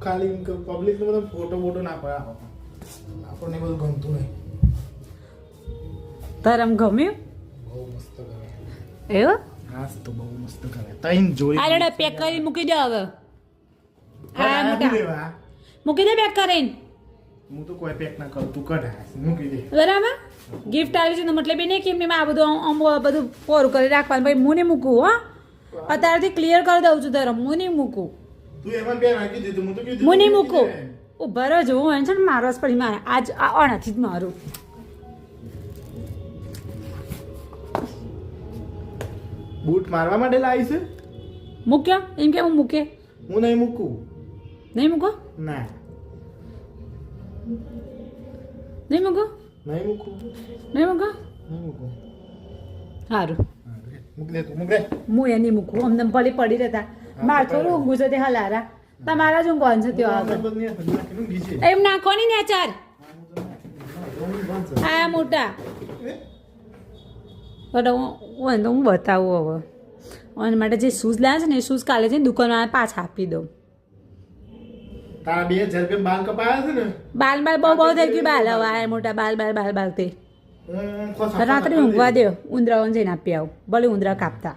ખાલી પબ્લિક નો બધો ફોટો બોટો ના પાડે આપણને બધું ગમતું નહીં. તારે આમ ગમ્યું? બહુ મસ્ત કરે. એવું? હા તો બહુ મસ્ત કરે. તઈન જોઈ. આ રેડા પેક કરી મૂકી દે હવે. હા મોટા. લેવા. મૂકી દે પેક કરીને. હું તો કોઈ પેક ના કરું તું કઢ મૂકી દે. બરાબર ગિફ્ટ આવી છે મતલબ એ નહીં કે મેં આ બધું આમ બધું પોરું કરી રાખવાનું ભાઈ હું નહીં મૂકું હો અત્યારથી ક્લિયર કરી દઉં છું તારે હું નહીં મૂકું. તું એમાં બે નાખી દીધું હું તો કીધું હું નહીં મૂકું. ઉભા રહો જોવું હોય છે ને મારો પડી મારે આજ આ નથી જ મારું. બૂટ મારવા માટે લાવી છે. મૂક્યો એમ કે હું મૂકે હું નહીં મૂકું. નહીં મૂકો ના નહીં મૂકો નહીં મૂકું. નહીં મૂકો નહીં મૂકું. સારું મૂક દે તું મૂક દે. હું એ નહીં મૂકું અમને પડી પડી રહેતા મારે થોડું ઊંઘું છે તે હલારા તમારા જ ઊંઘવાનું છે ત્યાં આગળ એમ નાખો નહીં ને ચાર હા મોટા બટ હું બતાવું હવે અને માટે જે શૂઝ લાવે છે ને એ શૂઝ કાલે છે ને દુકાનવાળા પાછા આપી દઉં. તારા 2000 રૂપિયા બાલ કપાયા છે ને. બાલ બહુ થઈ ગયું બાલ હવે આ મોટા બાલ તે રાત્રે ઊંઘવા દો ઉંદરાઓને જઈને આપી આવું ભલે ઉંદરા કાપતા